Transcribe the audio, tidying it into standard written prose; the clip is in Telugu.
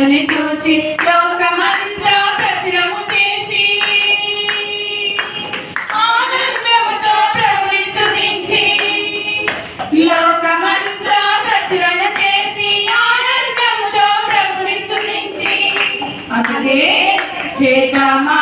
యేసుని చూచి లోకమంతా ప్రచురము చేసి ఆనందముతో ప్రభుని స్తుతించి లోకమంతా ప్రచురణ చేసి ఆనందముతో ప్రభుని స్తుతించి అదే చేతమా